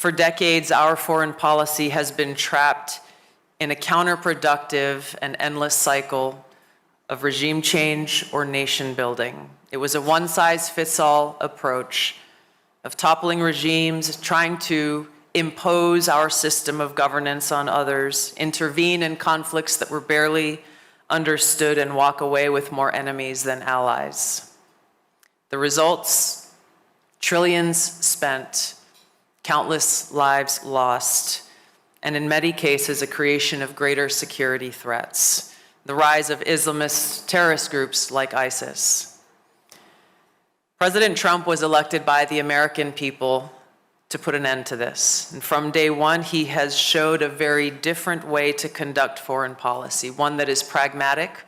For decades, our foreign policy has been trapped in a counterproductive and endless cycle of regime change or nation building. It was a one-size-fits-all approach of toppling regimes, trying to impose our system of governance on others, intervene in conflicts that were barely understood, and walk away with more enemies than allies. The results: trillions spent, countless lives lost, and in many cases, a creation of greater security threats. The rise of Islamist terrorist groups like ISIS. President Trump was elected by the American people to put an end to this. And from day one, he has showed a very different way to conduct foreign policy, one that is pragmatic,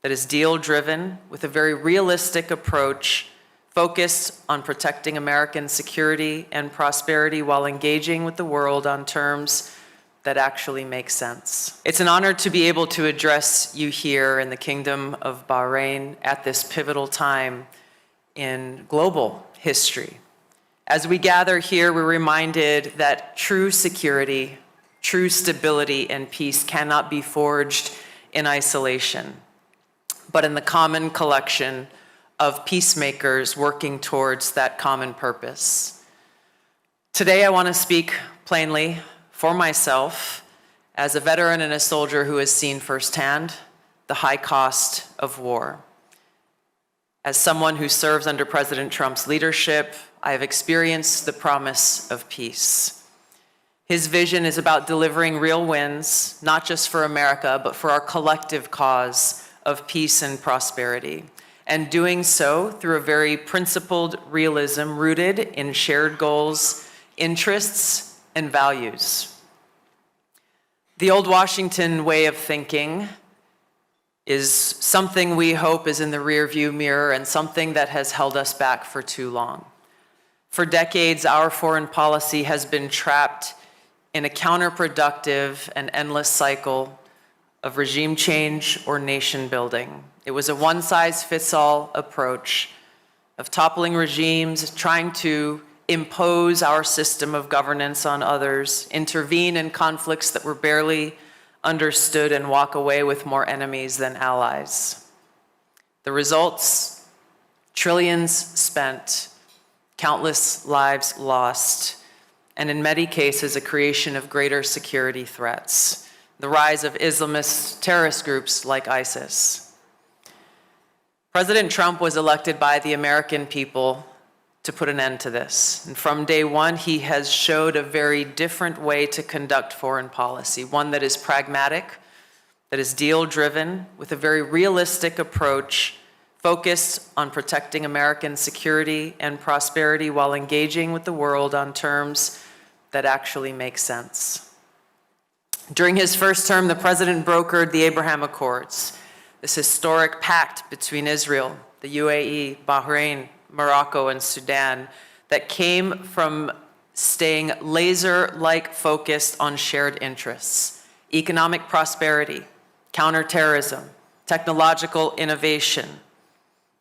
that is deal-driven, with a very realistic approach focused on protecting American security and prosperity while engaging with the world on terms that actually make sense. It's an honor to be able to address you here in the Kingdom of Bahrain at this pivotal time in global history. As we gather here, we're reminded that true security, true stability, and peace cannot be forged in isolation, but in the common collection of peacemakers working towards that common purpose. Today, I want to speak plainly for myself as a veteran and a soldier who has seen firsthand the high cost of war. As someone who serves under President Trump's leadership, I have experienced the promise of peace. His vision is about delivering real wins, not just for America, but for our collective cause of peace and prosperity, and doing so through a very principled realism rooted in shared goals, interests, and values. The old Washington way of thinking is something we hope is in the rearview mirror and something that has held us back for too long. For decades, our foreign policy has been trapped in a counterproductive and endless cycle of regime change or nation building. It was a one-size-fits-all approach of toppling regimes, trying to impose our system of governance on others, intervene in conflicts that were barely understood, and walk away with more enemies than allies. The results: trillions spent, countless lives lost, and in many cases, a creation of greater security threats. The rise of Islamist terrorist groups like ISIS. President Trump was elected by the American people to put an end to this. And from day one, he has showed a very different way to conduct foreign policy, one that is pragmatic, that is deal-driven, with a very realistic approach focused on protecting American security and prosperity while engaging with the world on terms that actually make sense. During his first term, the president brokered the Abraham Accords, this historic pact between Israel, the UAE, Bahrain, Morocco, and Sudan that came from staying laser-like focused on shared interests: economic prosperity, counterterrorism, technological innovation.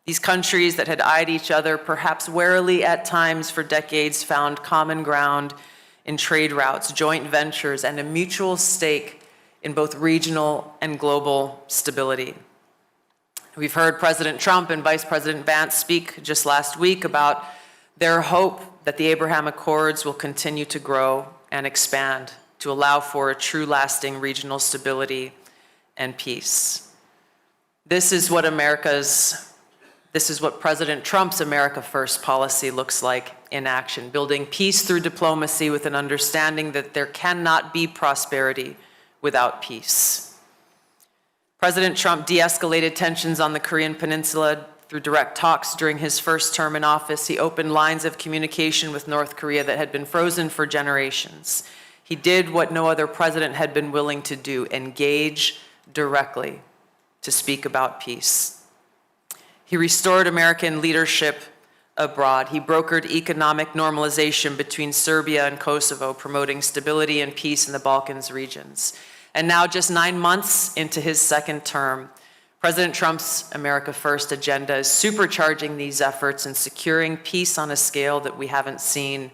These countries that had eyed each other perhaps warily at times for decades found common ground in trade routes, joint ventures, and a mutual stake in both regional and global stability. We've heard President Trump and Vice President Vance speak just last week about their hope that the Abraham Accords will continue to grow and expand to allow for a true lasting regional stability and peace. This is what President Trump's America First policy looks like in action, building peace through diplomacy with an understanding that there cannot be prosperity without peace. President Trump de-escalated tensions on the Korean Peninsula through direct talks during his first term in office. He opened lines of communication with North Korea that had been frozen for generations. He did what no other president had been willing to do: engage directly to speak about peace. He restored American leadership abroad. He brokered economic normalization between Serbia and Kosovo, promoting stability and peace in the Balkans regions. And now, just 9 months into his second term, President Trump's America First agenda is supercharging these efforts and securing peace on a scale that we haven't seen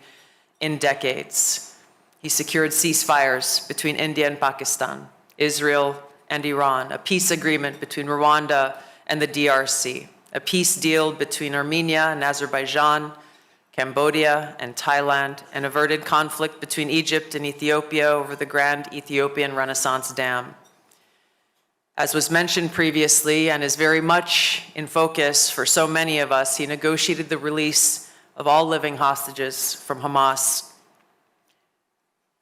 in decades. He secured ceasefires between India and Pakistan, Israel and Iran, a peace agreement between Rwanda and the DRC, a peace deal between Armenia and Azerbaijan, Cambodia and Thailand, and averted conflict between Egypt and Ethiopia over the Grand Ethiopian Renaissance Dam. As was mentioned previously and is very much in focus for so many of us, he negotiated the release of all living hostages from Hamas.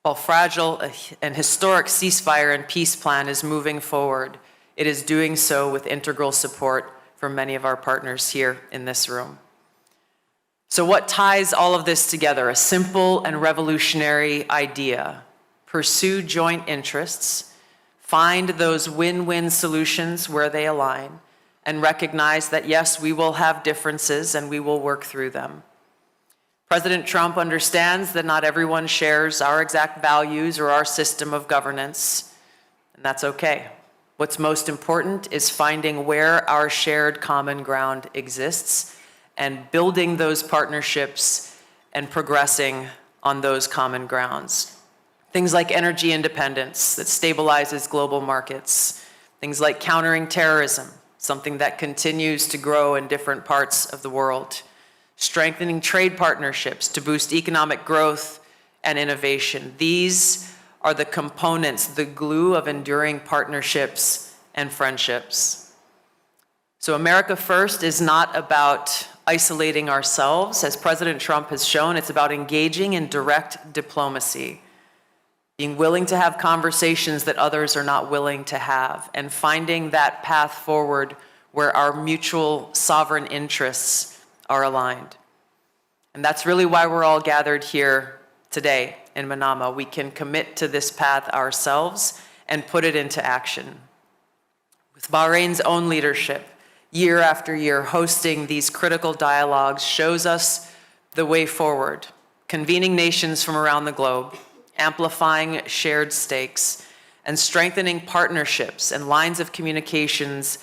While fragile and historic ceasefire and peace plan is moving forward, it is doing so with integral support from many of our partners here in this room. So what ties all of this together? A simple and revolutionary idea. Pursue joint interests, find those win-win solutions where they align, and recognize that yes, we will have differences and we will work through them. President Trump understands that not everyone shares our exact values or our system of governance, and that's okay. What's most important is finding where our shared common ground exists and building those partnerships and progressing on those common grounds. Things like energy independence that stabilizes global markets, things like countering terrorism, something that continues to grow in different parts of the world, strengthening trade partnerships to boost economic growth and innovation. These are the components, the glue of enduring partnerships and friendships. So America First is not about isolating ourselves. As President Trump has shown, it's about engaging in direct diplomacy, being willing to have conversations that others are not willing to have, and finding that path forward where our mutual sovereign interests are aligned. And that's really why we're all gathered here today in Manama. We can commit to this path ourselves and put it into action. With Bahrain's own leadership, year after year, hosting these critical dialogues shows us the way forward, convening nations from around the globe, amplifying shared stakes, and strengthening partnerships and lines of communications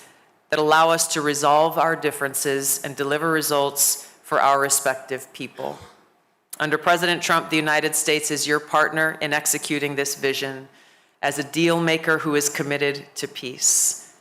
that allow us to resolve our differences and deliver results for our respective people. Under President Trump, the United States is your partner in executing this vision as a deal maker who is committed to peace.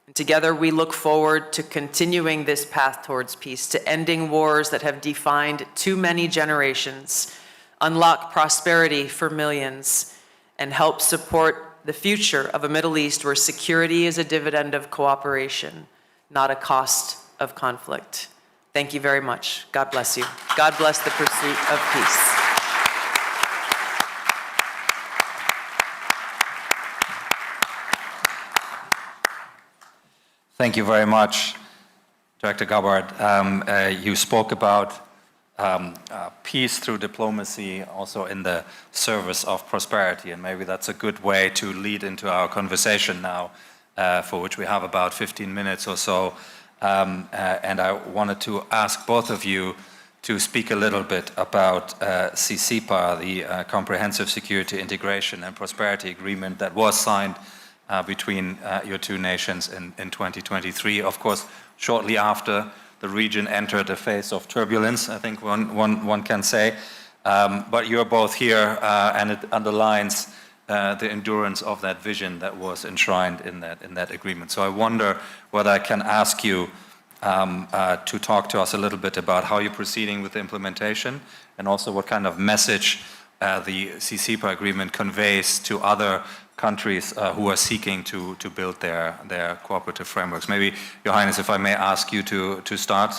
And together we look forward to continuing this path towards peace, to ending wars that have defined too many generations, unlock prosperity for millions, and help support the future of a Middle East where security is a dividend of cooperation, not a cost of conflict. Thank you very much. God bless you. God bless the pursuit of peace. Thank you very much, Director Gabbard. You spoke about peace through diplomacy also in the service of prosperity, and maybe that's a good way to lead into our conversation now, for which we have about 15 minutes or so. And I wanted to ask both of you to speak a little bit about CCPA, the Comprehensive Security Integration and Prosperity Agreement that was signed between your two nations in 2023. Of course, shortly after the region entered a phase of turbulence, I think one can say. But you're both here, and it underlines the endurance of that vision that was enshrined in that agreement. So I wonder whether I can ask you to talk to us a little bit about how you're proceeding with the implementation, and also what kind of message the CCPA agreement conveys to other countries who are seeking to build their cooperative frameworks. Maybe, Your Highness, if I may ask you to start.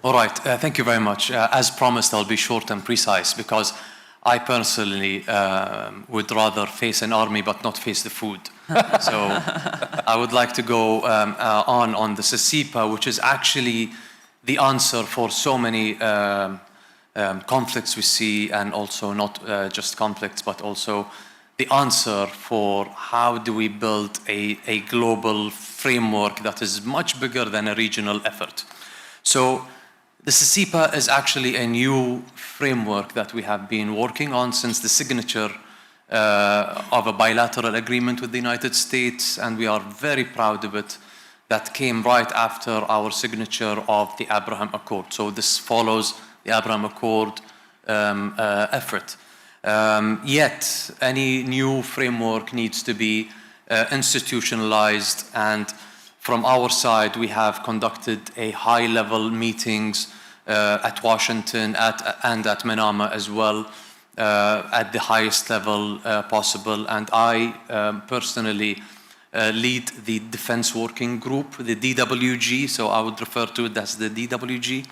All right, thank you very much. As promised, I'll be short and precise, because I personally would rather face an army but not face the food. So I would like to go on the CCPA, which is actually the answer for so many conflicts we see, and also not just conflicts, but also the answer for how do we build a global framework that is much bigger than a regional effort. So the CCPA is actually a new framework that we have been working on since the signature of a bilateral agreement with the United States, and we are very proud of it. That came right after our signature of the Abraham Accord. So this follows the Abraham Accord effort. Yet, any new framework needs to be institutionalized, and from our side, we have conducted a high-level meetings at Washington and at Manama as well, at the highest level possible. And I personally lead the Defense Working Group, the DWG, so I would refer to it as the DWG.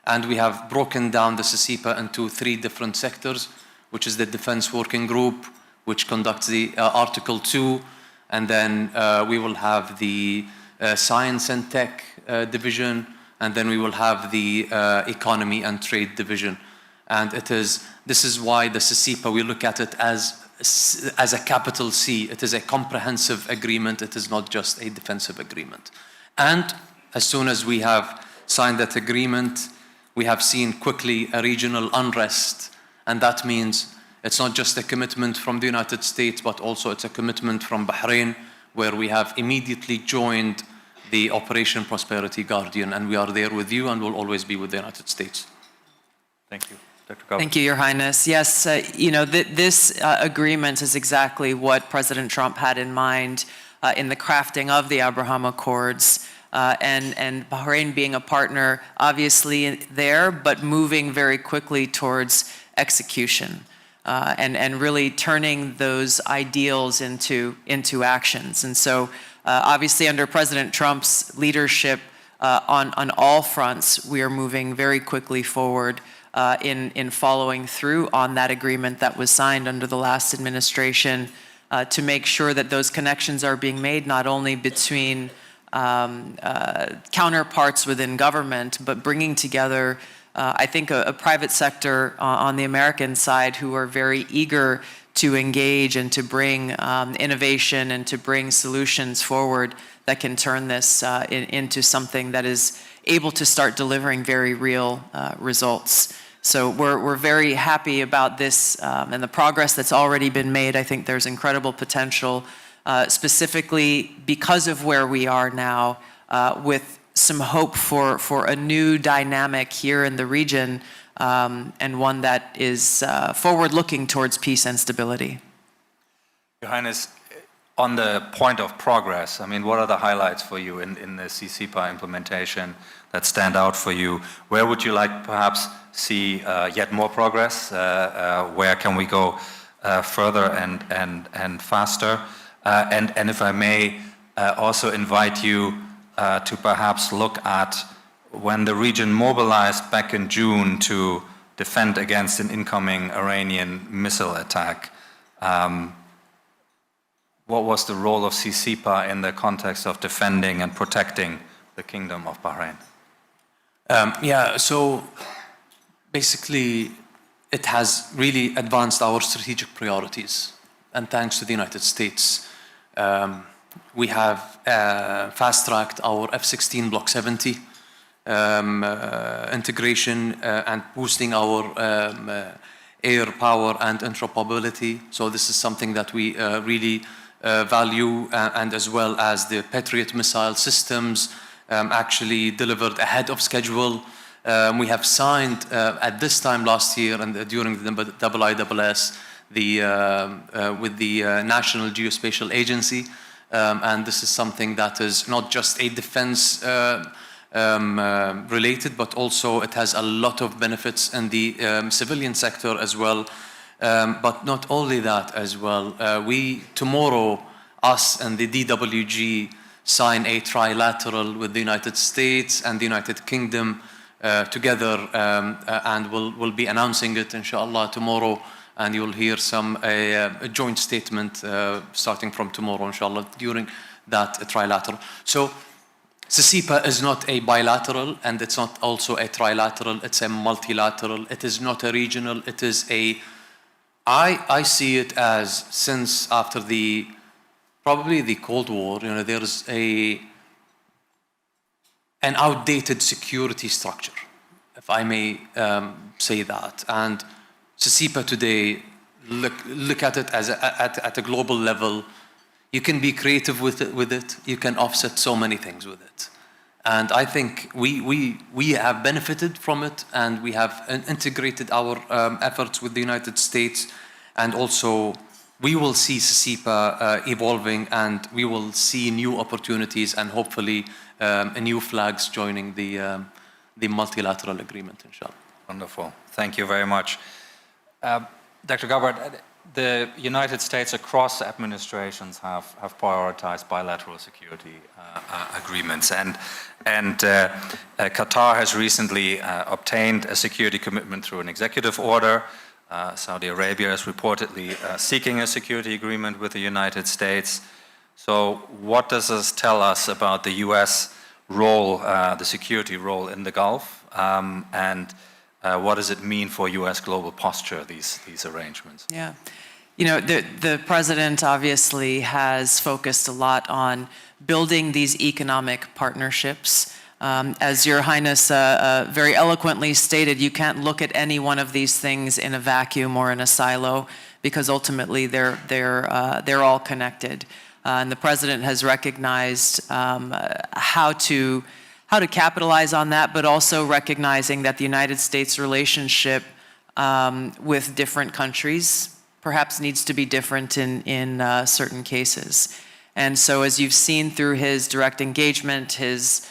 And we have broken down the CCIPA into 3 different sectors, which is the Defense Working Group, which conducts the Article 2, and then we will have the Science and Tech Division, and then we will have the Economy and Trade Division. And this is why the CCIPA, we look at it as a capital C. It is a comprehensive agreement. It is not just a defensive agreement. And as soon as we have signed that agreement, we have seen quickly a regional unrest. And that means it's not just a commitment from the United States, but also it's a commitment from Bahrain, where we have immediately joined the Operation Prosperity Guardian. And we are there with you and will always be with the United States. Thank you. Dr. Gabbard. Thank you, Your Highness. Yes, this agreement is exactly what President Trump had in mind in the crafting of the Abraham Accords, and Bahrain being a partner, obviously there, but moving very quickly towards execution, and really turning those ideals into actions. And so, obviously, under President Trump's leadership on all fronts, we are moving very quickly forward in following through on that agreement that was signed under the last administration, to make sure that those connections are being made not only between counterparts within government, but bringing together, I think, a private sector on the American side who are very eager to engage and to bring innovation and to bring solutions forward that can turn this into something that is able to start delivering very real results. So we're very happy about this and the progress that's already been made. I think there's incredible potential, specifically because of where we are now, with some hope for a new dynamic here in the region, and one that is forward-looking towards peace and stability. Your Highness, on the point of progress, I mean, what are the highlights for you in the CCIPA implementation that stand out for you? Where would you like perhaps see yet more progress? Where can we go further and faster? And if I may also invite you to perhaps look at when the region mobilized back in June to defend against an incoming Iranian missile attack. What was the role of CCIPA in the context of defending and protecting the Kingdom of Bahrain? So basically, it has really advanced our strategic priorities. And thanks to the United States, we have fast-tracked our F-16 Block 70 integration and boosting our air power and interoperability. So this is something that we really value, and as well as the Patriot missile systems actually delivered ahead of schedule. We have signed at this time last year and during the IISS with the National Geospatial Agency, and this is something that is not just a defense related, but also it has a lot of benefits in the civilian sector as well. But not only that as well, tomorrow, us and the DWG sign a trilateral with the United States and the United Kingdom together, and we'll be announcing it, inshallah, tomorrow, and you'll hear a joint statement starting from tomorrow, inshallah, during that trilateral. So CCIPA is not a bilateral, and it's not also a trilateral, it's a multilateral. It is not a regional, it is I see it as, since after probably the Cold War, there's an outdated security structure, if I may say that. And CCIPA today, look at it as at a global level. You can be creative with it. You can offset so many things with it. And I think we have benefited from it, and we have integrated our efforts with the United States. And also, we will see CCPA evolving, and we will see new opportunities and hopefully new flags joining the multilateral agreement, inshallah. Wonderful. Thank you very much. Dr. Gabbard, the United States across administrations have prioritized bilateral security agreements, and Qatar has recently obtained a security commitment through an executive order. Saudi Arabia is reportedly seeking a security agreement with the United States. So what does this tell us about the US role, the security role in the Gulf, and what does it mean for US global posture, these arrangements? Yeah. You know, the president obviously has focused a lot on building these economic partnerships. As Your Highness very eloquently stated, you can't look at any one of these things in a vacuum or in a silo, because ultimately they're all connected. And the president has recognized how to capitalize on that, but also recognizing that the United States relationship with different countries perhaps needs to be different in certain cases. And so as you've seen through his direct engagement, his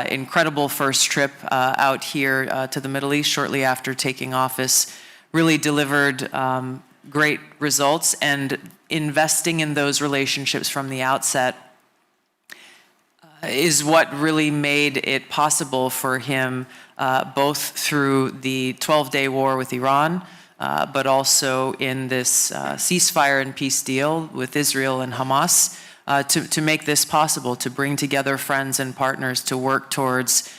incredible first trip out here to the Middle East shortly after taking office, really delivered great results, and investing in those relationships from the outset is what really made it possible for him, both through the 12-day war with Iran, but also in this ceasefire and peace deal with Israel and Hamas, to make this possible, to bring together friends and partners to work towards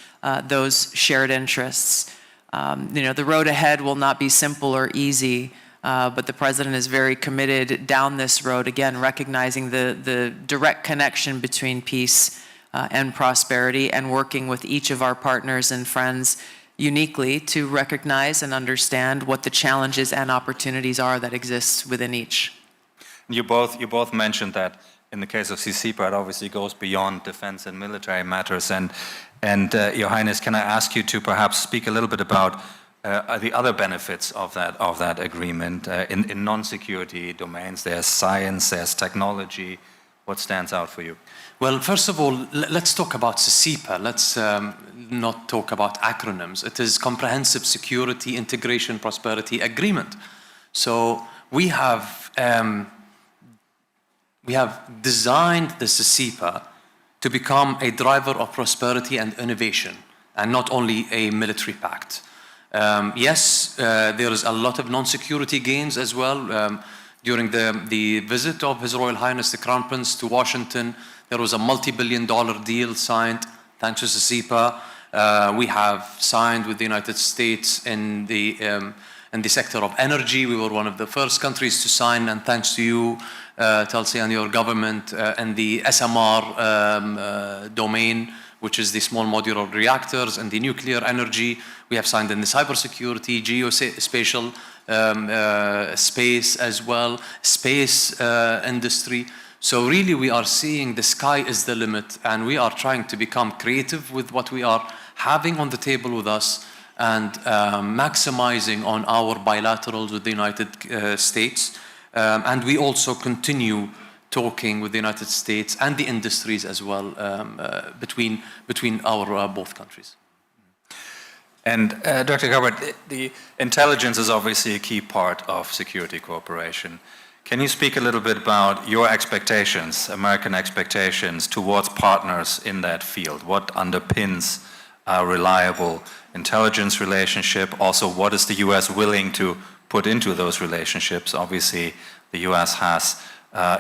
those shared interests. You know, the road ahead will not be simple or easy, but the president is very committed down this road, again, recognizing the direct connection between peace and prosperity, and working with each of our partners and friends uniquely to recognize and understand what the challenges and opportunities are that exist within each. You both mentioned that in the case of CCPA, it obviously goes beyond defense and military matters. And Your Highness, can I ask you to perhaps speak a little bit about the other benefits of that agreement in non-security domains? There's science, there's technology. What stands out for you? Well, first of all, let's talk about CCPA. Let's not talk about acronyms. It is Comprehensive Security, Integration, Prosperity Agreement. So we have designed the CCPA to become a driver of prosperity and innovation, and not only a military pact. Yes, there is a lot of non-security gains as well. During the visit of His Royal Highness the Crown Prince to Washington, there was a multi-billion-dollar deal signed thanks to CCPA. We have signed with the United States in the sector of energy. We were one of the first countries to sign, and thanks to you, Tulsi, and your government, and the SMR domain, which is the small modular reactors, and the nuclear energy. We have signed in the cybersecurity, geospatial space as well, space industry. So really we are seeing the sky is the limit, and we are trying to become creative with what we are having on the table with us, and maximizing on our bilaterals with the United States. And we also continue talking with the United States and the industries as well, between our both countries. And Dr. Gabbard, the intelligence is obviously a key part of security cooperation. Can you speak a little bit about your expectations, American expectations, towards partners in that field? What underpins a reliable intelligence relationship? Also, what is the US willing to put into those relationships? Obviously, the US has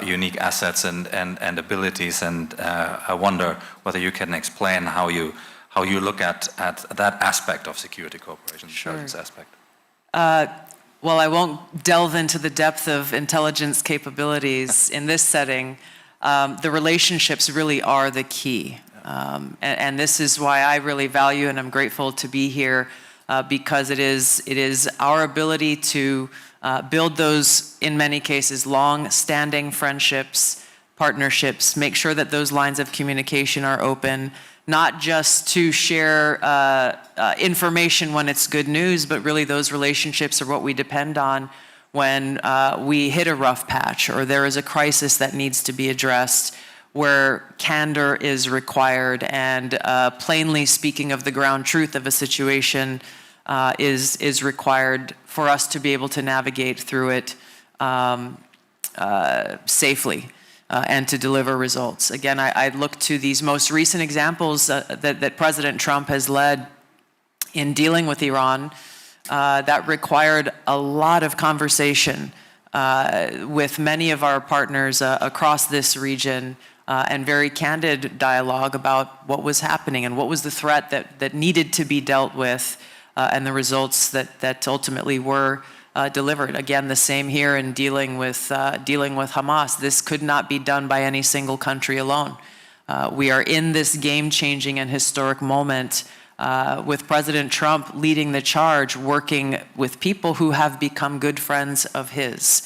unique assets and abilities, and I wonder whether you can explain how you look at that aspect of security cooperation, Sure. intelligence aspect. Well, I won't delve into the depth of intelligence capabilities in this setting. The relationships really are the key. And this is why I really value, and I'm grateful to be here, because it is our ability to build those, in many cases, long-standing friendships, partnerships, make sure that those lines of communication are open, not just to share information when it's good news, but really those relationships are what we depend on when we hit a rough patch or there is a crisis that needs to be addressed, where candor is required and plainly speaking of the ground truth of a situation is required for us to be able to navigate through it safely and to deliver results. Again, I look to these most recent examples that President Trump has led in dealing with Iran that required a lot of conversation with many of our partners across this region and very candid dialogue about what was happening and what was the threat that needed to be dealt with and the results that ultimately were delivered. Again, the same here in dealing with Hamas. This could not be done by any single country alone. We are in this game-changing and historic moment with President Trump leading the charge, working with people who have become good friends of his.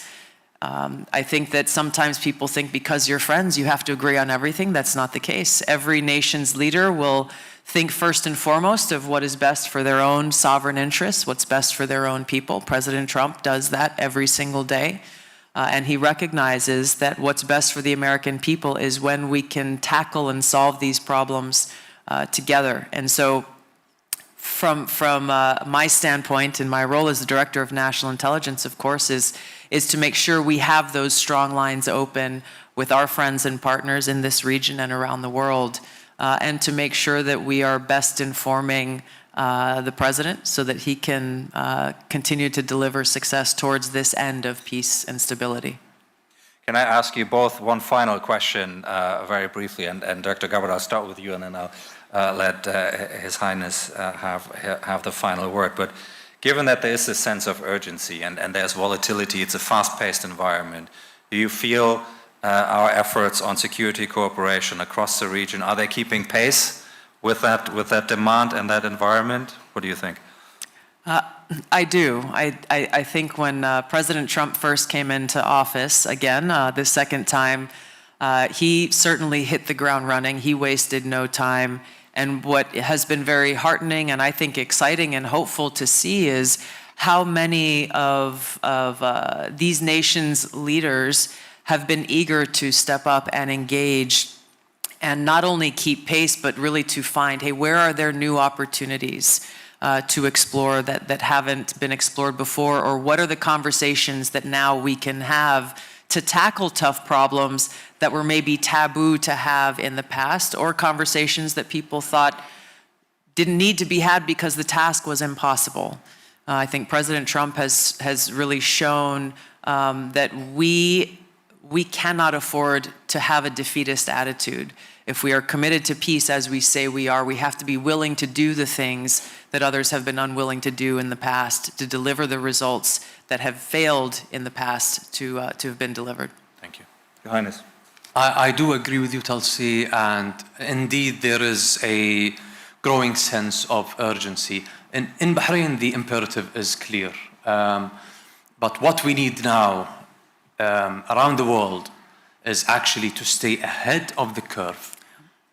I think that sometimes people think because you're friends, you have to agree on everything. That's not the case. Every nation's leader will think first and foremost of what is best for their own sovereign interests, what's best for their own people. President Trump does that every single day. And he recognizes that what's best for the American people is when we can tackle and solve these problems together. And so from my standpoint and my role as the Director of National Intelligence, of course, is to make sure we have those strong lines open with our friends and partners in this region and around the world, and to make sure that we are best informing the President so that he can continue to deliver success towards this end of peace and stability. Can I ask you both one final question very briefly? And Dr. Gabbard, I'll start with you and then I'll let His Highness have the final word. But given that there is a sense of urgency and there's volatility, it's a fast-paced environment, do you feel our efforts on security cooperation across the region, are they keeping pace with that demand and that environment? What do you think? I do. I think when President Trump first came into office, again, the second time, he certainly hit the ground running. He wasted no time. And what has been very heartening and I think exciting and hopeful to see is how many of these nations' leaders have been eager to step up and engage and not only keep pace, but really to find, hey, where are there new opportunities to explore that haven't been explored before, or what are the conversations that now we can have to tackle tough problems that were maybe taboo to have in the past, or conversations that people thought didn't need to be had because the task was impossible. I think President Trump has really shown that we cannot afford to have a defeatist attitude. If we are committed to peace, as we say we are, we have to be willing to do the things that others have been unwilling to do in the past, to deliver the results that have failed in the past to have been delivered. Thank you. Your Highness. I do agree with you, Tulsi, and indeed there is a growing sense of urgency. In Bahrain, the imperative is clear. But what we need now around the world is actually to stay ahead of the curve,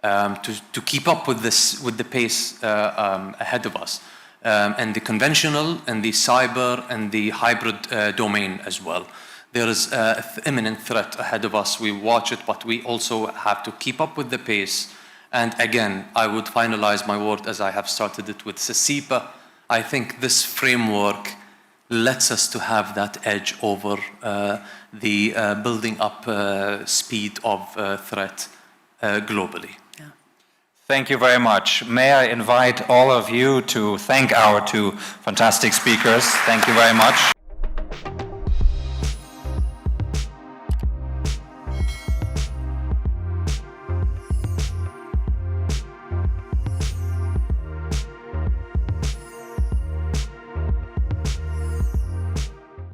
to keep up with the pace ahead of us, and the conventional and the cyber and the hybrid domain as well. There is an imminent threat ahead of us. We watch it, but we also have to keep up with the pace. And again, I would finalize my word as I have started it with CEPA. I think this framework lets us to have that edge over the building up speed of threat globally. Yeah. Thank you very much. May I invite all of you to thank our two fantastic speakers. Thank you very much.